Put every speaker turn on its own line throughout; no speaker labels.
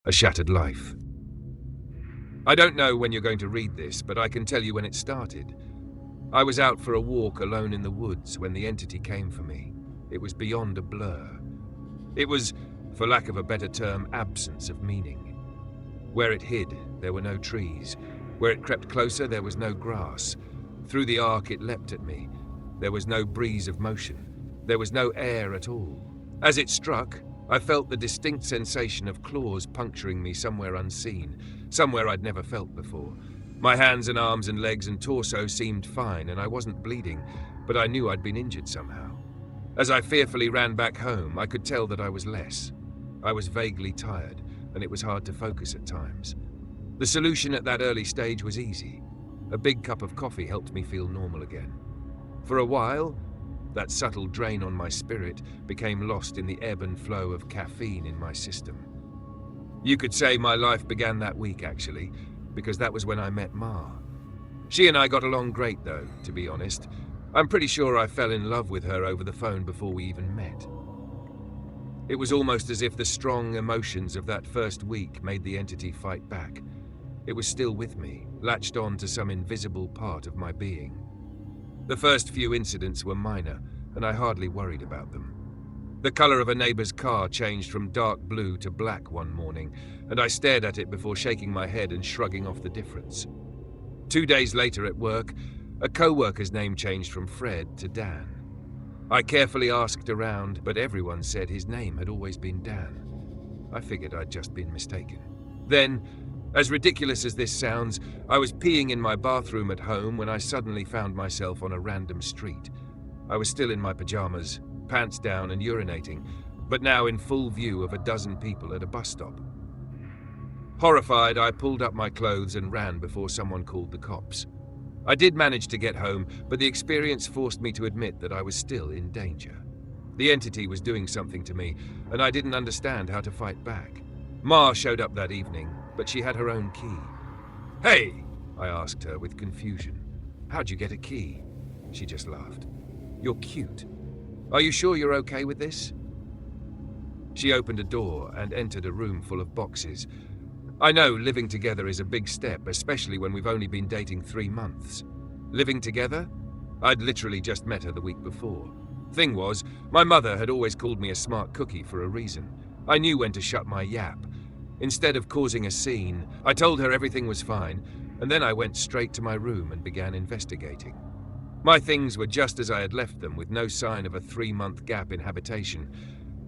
A shattered life. I don't know when you're going to read this, but I can tell you when it started. I was out for a walk alone in the woods when the entity came for me. It was beyond a blur. It was, for lack of a better term, absence of meaning. Where it hid, there were no trees. Where it crept closer, there was no grass. Through the arc, it leapt at me. There was no breeze of motion. There was no air at all. As it struck, I felt the distinct sensation of claws puncturing me somewhere unseen, somewhere I'd never felt before. My hands and arms and legs and torso seemed fine, and I wasn't bleeding, but I knew I'd been injured somehow. As I fearfully ran back home, I could tell that I was less. I was vaguely tired, and it was hard to focus at times. The solution at that early stage was easy. A big cup of coffee helped me feel normal again. For a while, that subtle drain on my spirit became lost in the ebb and flow of caffeine in my system. You could say my life began that week, actually, because that was when I met Ma. She and I got along great, though, to be honest. I'm pretty sure I fell in love with her over the phone before we even met. It was almost as if the strong emotions of that first week made the entity fight back. It was still with me, latched on to some invisible part of my being. The first few incidents were minor, and I hardly worried about them. The color of a neighbor's car changed from dark blue to black one morning, and I stared at it before shaking my head and shrugging off the difference. 2 days later at work, a co-worker's name changed from Fred to Dan. I carefully asked around, but everyone said his name had always been Dan. I figured I'd just been mistaken. Then, as ridiculous as this sounds, I was peeing in my bathroom at home when I suddenly found myself on a random street. I was still in my pajamas, pants down and urinating, but now in full view of a dozen people at a bus stop. Horrified, I pulled up my clothes and ran before someone called the cops. I did manage to get home, but the experience forced me to admit that I was still in danger. The entity was doing something to me, and I didn't understand how to fight back. Ma showed up that evening, but she had her own key. "Hey!" I asked her with confusion. "How'd you get a key?" She just laughed. "You're cute. Are you sure you're okay with this?" She opened a door and entered a room full of boxes. I know living together is a big step, especially when we've only been dating 3 months. Living together? I'd literally just met her the week before. Thing was, my mother had always called me a smart cookie for a reason. I knew when to shut my yap. Instead of causing a scene, I told her everything was fine, and then I went straight to my room and began investigating. My things were just as I had left them, with no sign of a 3-month gap in habitation,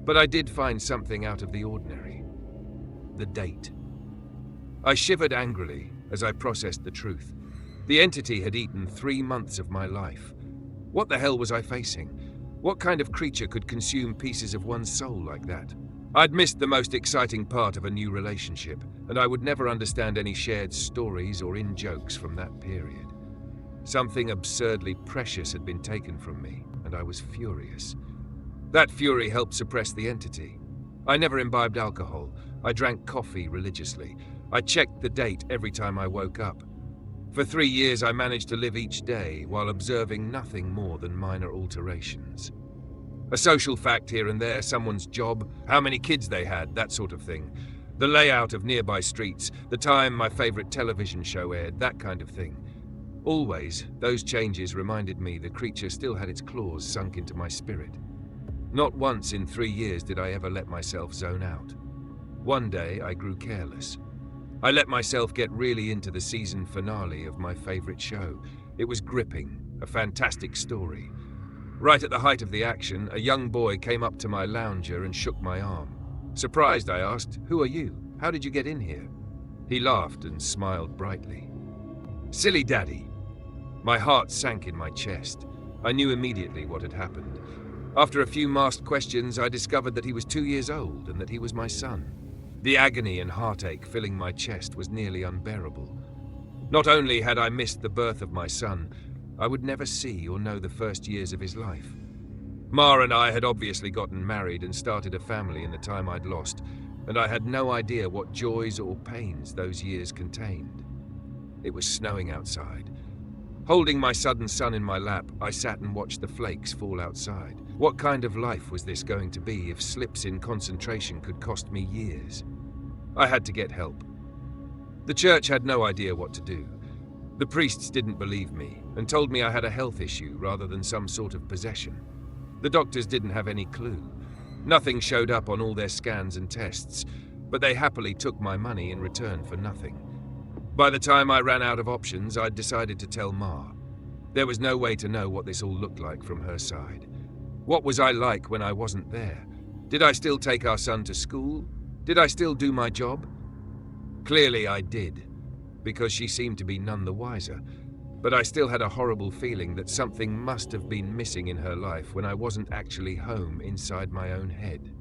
but I did find something out of the ordinary. The date. I shivered angrily as I processed the truth. The entity had eaten 3 months of my life. What the hell was I facing? What kind of creature could consume pieces of one's soul like that? I'd missed the most exciting part of a new relationship, and I would never understand any shared stories or in-jokes from that period. Something absurdly precious had been taken from me, and I was furious. That fury helped suppress the entity. I never imbibed alcohol. I drank coffee religiously. I checked the date every time I woke up. For 3 years, I managed to live each day while observing nothing more than minor alterations. A social fact here and there, someone's job, how many kids they had, that sort of thing. The layout of nearby streets, the time my favorite television show aired, that kind of thing. Always, those changes reminded me the creature still had its claws sunk into my spirit. Not once in 3 years did I ever let myself zone out. One day, I grew careless. I let myself get really into the season finale of my favorite show. It was gripping, a fantastic story. Right at the height of the action, a young boy came up to my lounger and shook my arm. Surprised, I asked, "Who are you? How did you get in here?" He laughed and smiled brightly. "Silly daddy." My heart sank in my chest. I knew immediately what had happened. After a few masked questions, I discovered that he was 2 years old and that he was my son. The agony and heartache filling my chest was nearly unbearable. Not only had I missed the birth of my son, I would never see or know the first years of his life. Ma and I had obviously gotten married and started a family in the time I'd lost, and I had no idea what joys or pains those years contained. It was snowing outside. Holding my sudden son in my lap, I sat and watched the flakes fall outside. What kind of life was this going to be if slips in concentration could cost me years? I had to get help. The church had no idea what to do. The priests didn't believe me and told me I had a health issue rather than some sort of possession. The doctors didn't have any clue. Nothing showed up on all their scans and tests, but they happily took my money in return for nothing. By the time I ran out of options, I'd decided to tell Ma. There was no way to know what this all looked like from her side. What was I like when I wasn't there? Did I still take our son to school? Did I still do my job? Clearly I did, because she seemed to be none the wiser. But I still had a horrible feeling that something must have been missing in her life when I wasn't actually home inside my own head.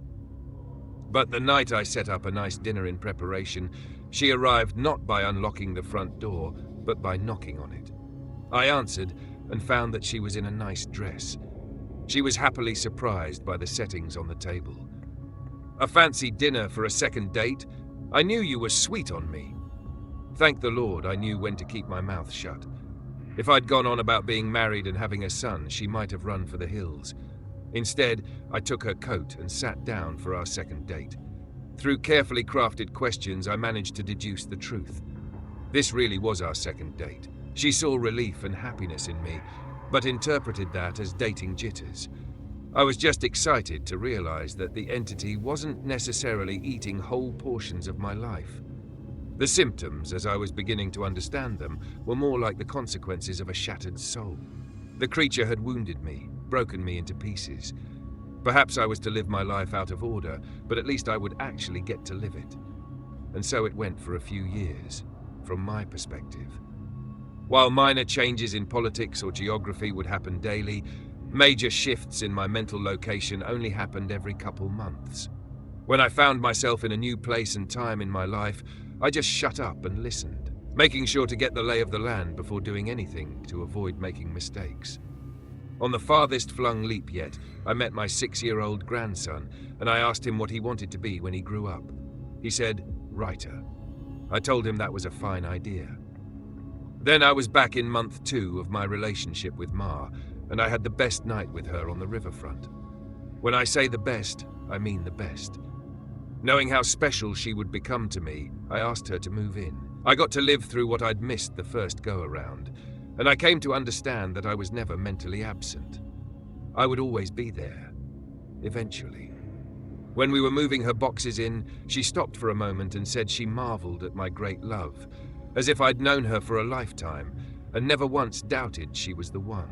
But the night I set up a nice dinner in preparation, she arrived not by unlocking the front door, but by knocking on it. I answered and found that she was in a nice dress. She was happily surprised by the settings on the table. "A fancy dinner for a second date? I knew you were sweet on me." Thank the Lord I knew when to keep my mouth shut. If I'd gone on about being married and having a son, she might have run for the hills. Instead, I took her coat and sat down for our second date. Through carefully crafted questions, I managed to deduce the truth. This really was our second date. She saw relief and happiness in me, but interpreted that as dating jitters. I was just excited to realize that the entity wasn't necessarily eating whole portions of my life. The symptoms, as I was beginning to understand them, were more like the consequences of a shattered soul. The creature had wounded me, broken me into pieces. Perhaps I was to live my life out of order, but at least I would actually get to live it. And so it went for a few years, from my perspective. While minor changes in politics or geography would happen daily, major shifts in my mental location only happened every couple months. When I found myself in a new place and time in my life, I just shut up and listened, making sure to get the lay of the land before doing anything to avoid making mistakes. On the farthest flung leap yet, I met my 6-year-old grandson, and I asked him what he wanted to be when he grew up. He said, "Writer." I told him that was a fine idea. Then I was back in month 2 of my relationship with Ma, and I had the best night with her on the riverfront. When I say the best, I mean the best. Knowing how special she would become to me, I asked her to move in. I got to live through what I'd missed the first go-around, and I came to understand that I was never mentally absent. I would always be there, eventually. When we were moving her boxes in, she stopped for a moment and said she marveled at my great love, as if I'd known her for a lifetime and never once doubted she was the one.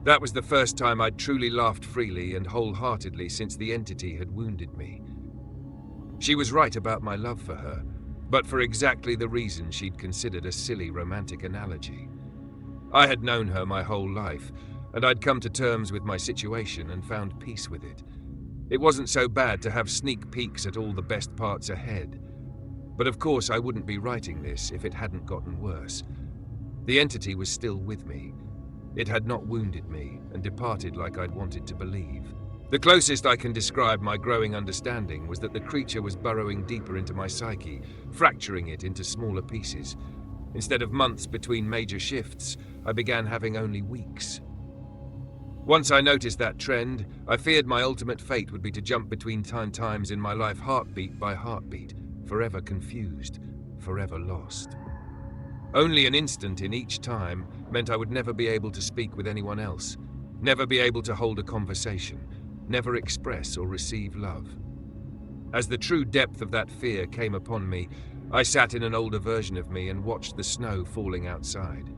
That was the first time I'd truly laughed freely and wholeheartedly since the entity had wounded me. She was right about my love for her, but for exactly the reason she'd considered a silly romantic analogy. I had known her my whole life, and I'd come to terms with my situation and found peace with it. It wasn't so bad to have sneak peeks at all the best parts ahead. But of course I wouldn't be writing this if it hadn't gotten worse. The entity was still with me. It had not wounded me and departed like I'd wanted to believe. The closest I can describe my growing understanding was that the creature was burrowing deeper into my psyche, fracturing it into smaller pieces. Instead of months between major shifts, I began having only weeks. Once I noticed that trend, I feared my ultimate fate would be to jump between times in my life heartbeat by heartbeat, forever confused, forever lost. Only an instant in each time meant I would never be able to speak with anyone else, never be able to hold a conversation, never express or receive love. As the true depth of that fear came upon me, I sat in an older version of me and watched the snow falling outside.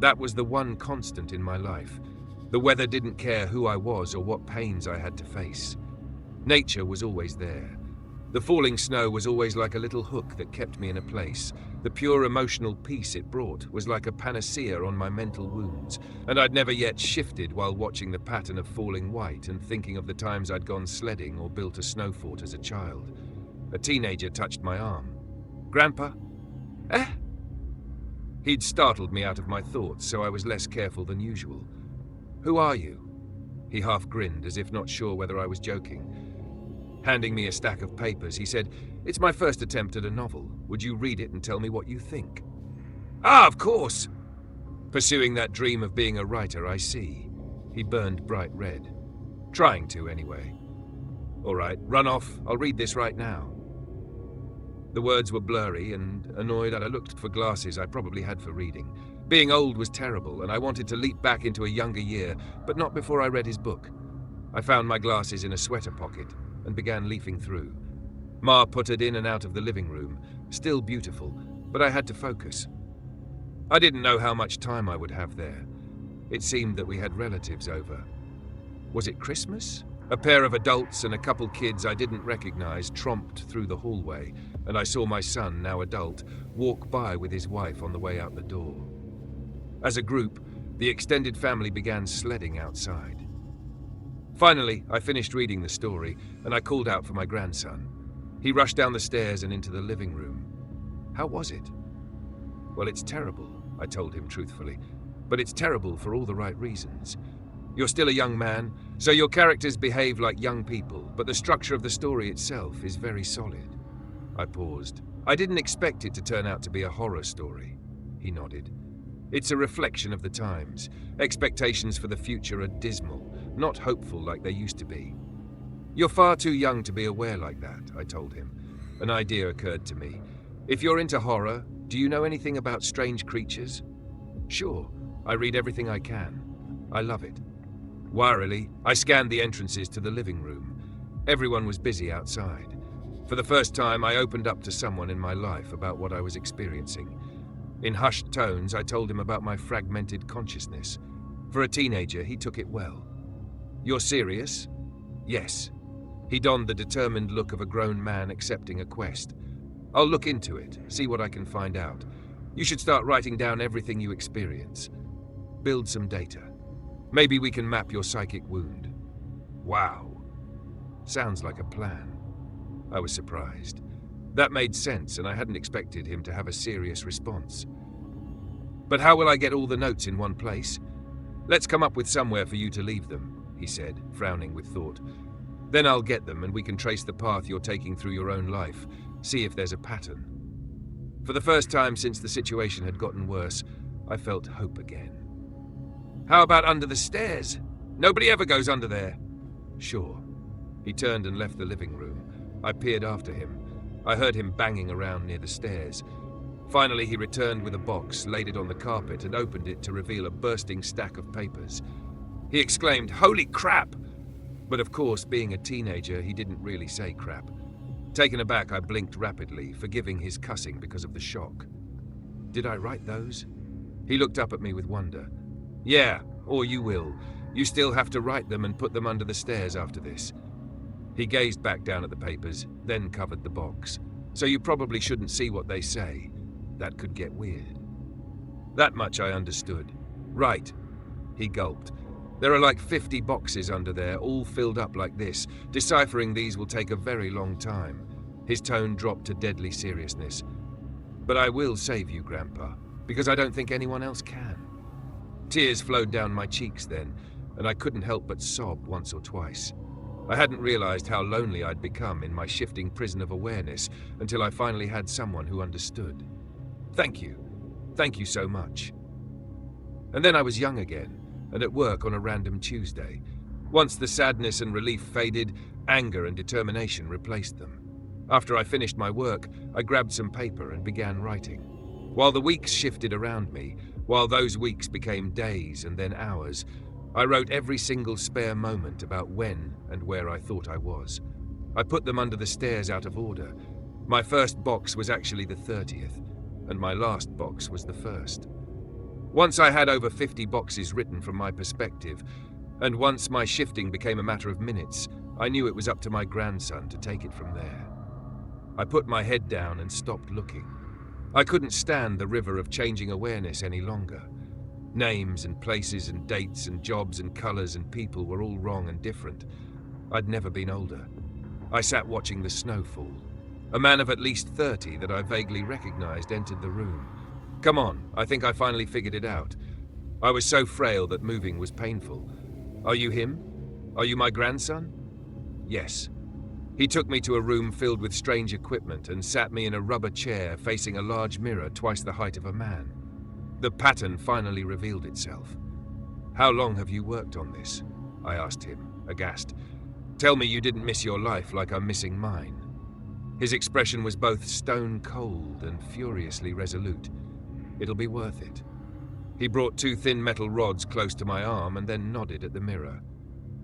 That was the one constant in my life. The weather didn't care who I was or what pains I had to face. Nature was always there. The falling snow was always like a little hook that kept me in a place. The pure emotional peace it brought was like a panacea on my mental wounds, and I'd never yet shifted while watching the pattern of falling white and thinking of the times I'd gone sledding or built a snow fort as a child. A teenager touched my arm. "Grandpa?" "Eh?" He'd startled me out of my thoughts, so I was less careful than usual. "Who are you?" He half grinned, as if not sure whether I was joking. Handing me a stack of papers, he said, "It's my first attempt at a novel. Would you read it and tell me what you think?" "Ah, of course!" Pursuing that dream of being a writer, I see. He burned bright red. Trying to, anyway. "All right, run off. I'll read this right now." The words were blurry, and annoyed that I looked for glasses I probably had for reading. Being old was terrible, and I wanted to leap back into a younger year, but not before I read his book. I found my glasses in a sweater pocket and began leafing through. Ma puttered in and out of the living room, still beautiful, but I had to focus. I didn't know how much time I would have there. It seemed that we had relatives over. Was it Christmas? A pair of adults and a couple kids I didn't recognize tromped through the hallway, and I saw my son, now adult, walk by with his wife on the way out the door. As a group, the extended family began sledding outside. Finally, I finished reading the story, and I called out for my grandson. He rushed down the stairs and into the living room. How was it? Well, it's terrible, I told him truthfully, but it's terrible for all the right reasons. You're still a young man, so your characters behave like young people, but the structure of the story itself is very solid. I paused. I didn't expect it to turn out to be a horror story. He nodded. It's a reflection of the times. Expectations for the future are dismal, not hopeful like they used to be. You're far too young to be aware like that, I told him. An idea occurred to me. If you're into horror, do you know anything about strange creatures? Sure, I read everything I can. I love it. Warily, I scanned the entrances to the living room. Everyone was busy outside. For the first time, I opened up to someone in my life about what I was experiencing. In hushed tones, I told him about my fragmented consciousness. For a teenager, he took it well. You're serious? Yes. He donned the determined look of a grown man accepting a quest. I'll look into it, see what I can find out. You should start writing down everything you experience. Build some data. Maybe we can map your psychic wound. Wow. Sounds like a plan. I was surprised. That made sense, and I hadn't expected him to have a serious response. But how will I get all the notes in one place? Let's come up with somewhere for you to leave them, he said, frowning with thought. Then I'll get them, and we can trace the path you're taking through your own life, see if there's a pattern. For the first time since the situation had gotten worse, I felt hope again. How about under the stairs? Nobody ever goes under there. Sure. He turned and left the living room. I peered after him. I heard him banging around near the stairs. Finally, he returned with a box, laid it on the carpet, and opened it to reveal a bursting stack of papers. He exclaimed, "Holy crap!" But of course, being a teenager, he didn't really say crap. Taken aback, I blinked rapidly, forgiving his cussing because of the shock. Did I write those? He looked up at me with wonder. Yeah, or you will. You still have to write them and put them under the stairs after this. He gazed back down at the papers, then covered the box. So you probably shouldn't see what they say. That could get weird. That much I understood. Right. He gulped. There are like 50 boxes under there, all filled up like this. Deciphering these will take a very long time. His tone dropped to deadly seriousness. But I will save you, Grandpa, because I don't think anyone else can. Tears flowed down my cheeks then, and I couldn't help but sob once or twice. I hadn't realized how lonely I'd become in my shifting prison of awareness until I finally had someone who understood. Thank you. Thank you so much. And then I was young again, and at work on a random Tuesday. Once the sadness and relief faded, anger and determination replaced them. After I finished my work, I grabbed some paper and began writing. While the weeks shifted around me, while those weeks became days and then hours, I wrote every single spare moment about when and where I thought I was. I put them under the stairs out of order. My first box was actually the 30th, and my last box was the first. Once I had over 50 boxes written from my perspective, and once my shifting became a matter of minutes, I knew it was up to my grandson to take it from there. I put my head down and stopped looking. I couldn't stand the river of changing awareness any longer. Names and places and dates and jobs and colors and people were all wrong and different. I'd never been older. I sat watching the snow fall. A man of at least 30 that I vaguely recognized entered the room. Come on, I think I finally figured it out. I was so frail that moving was painful. Are you him? Are you my grandson? Yes. He took me to a room filled with strange equipment and sat me in a rubber chair facing a large mirror twice the height of a man. The pattern finally revealed itself. How long have you worked on this? I asked him, aghast. Tell me you didn't miss your life like I'm missing mine. His expression was both stone cold and furiously resolute. "It'll be worth it." He brought 2 thin metal rods close to my arm and then nodded at the mirror.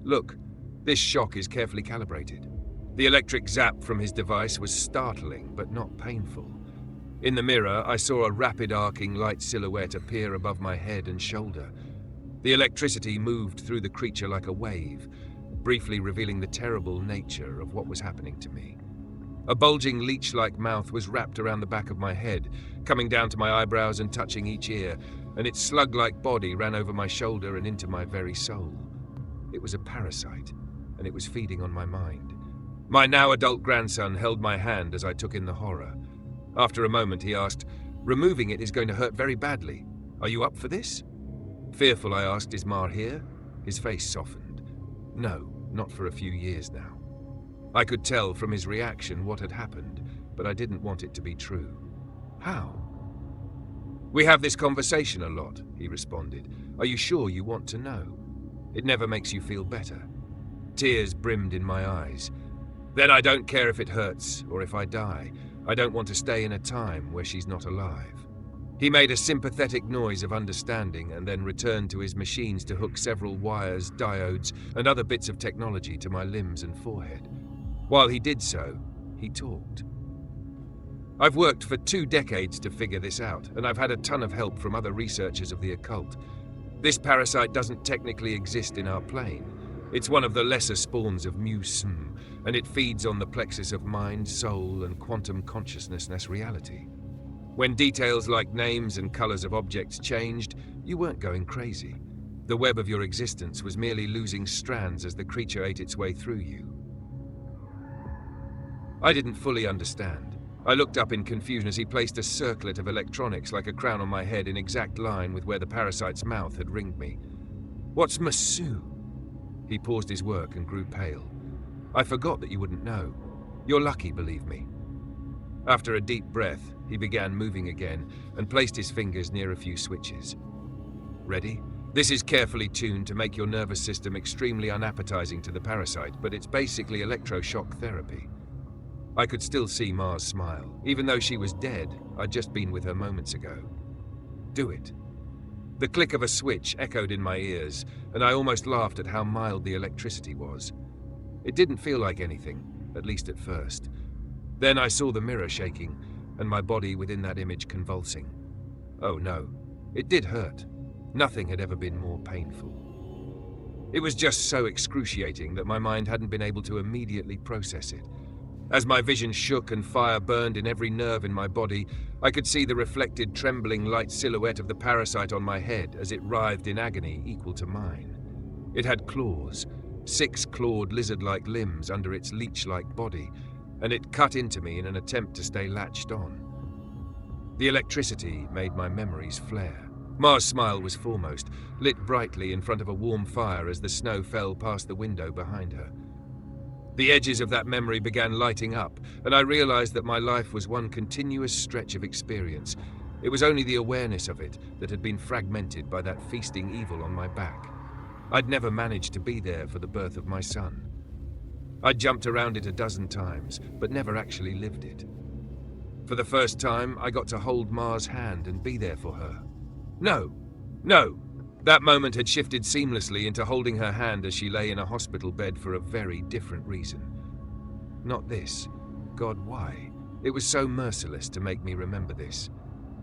"Look, this shock is carefully calibrated." The electric zap from his device was startling but not painful. In the mirror, I saw a rapid arcing light silhouette appear above my head and shoulder. The electricity moved through the creature like a wave, briefly revealing the terrible nature of what was happening to me. A bulging leech-like mouth was wrapped around the back of my head, coming down to my eyebrows and touching each ear, and its slug-like body ran over my shoulder and into my very soul. It was a parasite, and it was feeding on my mind. My now-adult grandson held my hand as I took in the horror. After a moment, he asked, "Removing it is going to hurt very badly. Are you up for this?" Fearful, I asked, "Is Mar here?" His face softened. "No, not for a few years now." I could tell from his reaction what had happened, but I didn't want it to be true. "How?" "We have this conversation a lot," he responded. "Are you sure you want to know? It never makes you feel better." Tears brimmed in my eyes. "Then I don't care if it hurts or if I die. I don't want to stay in a time where she's not alive." He made a sympathetic noise of understanding and then returned to his machines to hook several wires, diodes, and other bits of technology to my limbs and forehead. While he did so, he talked. "I've worked for 2 decades to figure this out, and I've had a ton of help from other researchers of the occult. This parasite doesn't technically exist in our plane. It's one of the lesser spawns of Mu-Sm, and it feeds on the plexus of mind, soul, and quantum consciousness reality. When details like names and colors of objects changed, you weren't going crazy. The web of your existence was merely losing strands as the creature ate its way through you." I didn't fully understand. I looked up in confusion as he placed a circlet of electronics like a crown on my head in exact line with where the parasite's mouth had ringed me. "What's Masu?" He paused his work and grew pale. "I forgot that you wouldn't know. You're lucky, believe me." After a deep breath, he began moving again and placed his fingers near a few switches. "Ready? This is carefully tuned to make your nervous system extremely unappetizing to the parasite, but it's basically electroshock therapy." I could still see Mar's smile. Even though she was dead, I'd just been with her moments ago. "Do it." The click of a switch echoed in my ears, and I almost laughed at how mild the electricity was. It didn't feel like anything, at least at first. Then I saw the mirror shaking, and my body within that image convulsing. Oh no, it did hurt. Nothing had ever been more painful. It was just so excruciating that my mind hadn't been able to immediately process it. As my vision shook and fire burned in every nerve in my body, I could see the reflected, trembling light silhouette of the parasite on my head as it writhed in agony equal to mine. It had claws, 6 clawed lizard-like limbs under its leech-like body, and it cut into me in an attempt to stay latched on. The electricity made my memories flare. Mar's smile was foremost, lit brightly in front of a warm fire as the snow fell past the window behind her. The edges of that memory began lighting up, and I realized that my life was one continuous stretch of experience. It was only the awareness of it that had been fragmented by that feasting evil on my back. I'd never managed to be there for the birth of my son. I'd jumped around it a dozen times, but never actually lived it. For the first time, I got to hold Mar's hand and be there for her. No! That moment had shifted seamlessly into holding her hand as she lay in a hospital bed for a very different reason. Not this. God, why? It was so merciless to make me remember this.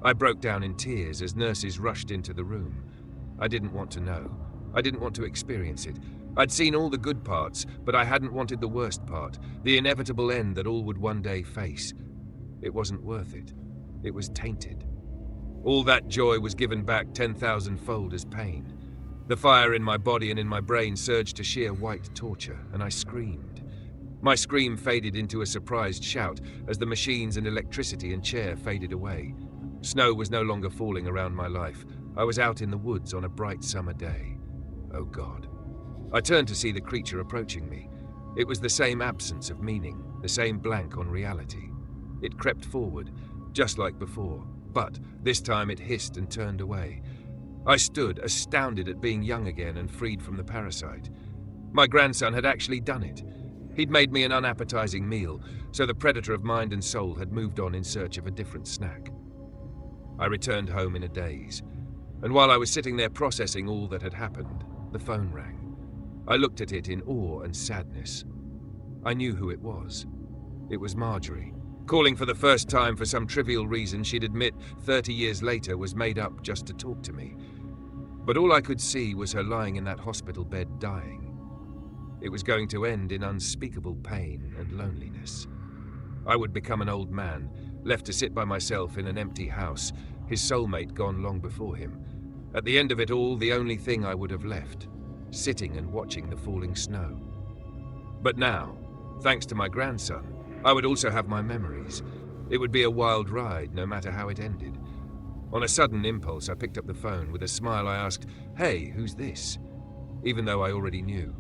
I broke down in tears as nurses rushed into the room. I didn't want to know. I didn't want to experience it. I'd seen all the good parts, but I hadn't wanted the worst part, the inevitable end that all would one day face. It wasn't worth it. It was tainted. All that joy was given back 10,000-fold as pain. The fire in my body and in my brain surged to sheer white torture, and I screamed. My scream faded into a surprised shout as the machines and electricity and chair faded away. Snow was no longer falling around my life. I was out in the woods on a bright summer day. Oh God. I turned to see the creature approaching me. It was the same absence of meaning, the same blank on reality. It crept forward, just like before, but this time it hissed and turned away. I stood, astounded at being young again and freed from the parasite. My grandson had actually done it. He'd made me an unappetizing meal, so the predator of mind and soul had moved on in search of a different snack. I returned home in a daze, and while I was sitting there processing all that had happened, the phone rang. I looked at it in awe and sadness. I knew who it was. It was Marjorie, calling for the first time for some trivial reason she'd admit 30 years later was made up just to talk to me. But all I could see was her lying in that hospital bed dying. It was going to end in unspeakable pain and loneliness. I would become an old man, left to sit by myself in an empty house, his soulmate gone long before him. At the end of it all, the only thing I would have left, sitting and watching the falling snow. But now, thanks to my grandson, I would also have my memories. It would be a wild ride, no matter how it ended. On a sudden impulse, I picked up the phone. With a smile, I asked, "Hey, who's this?" Even though I already knew.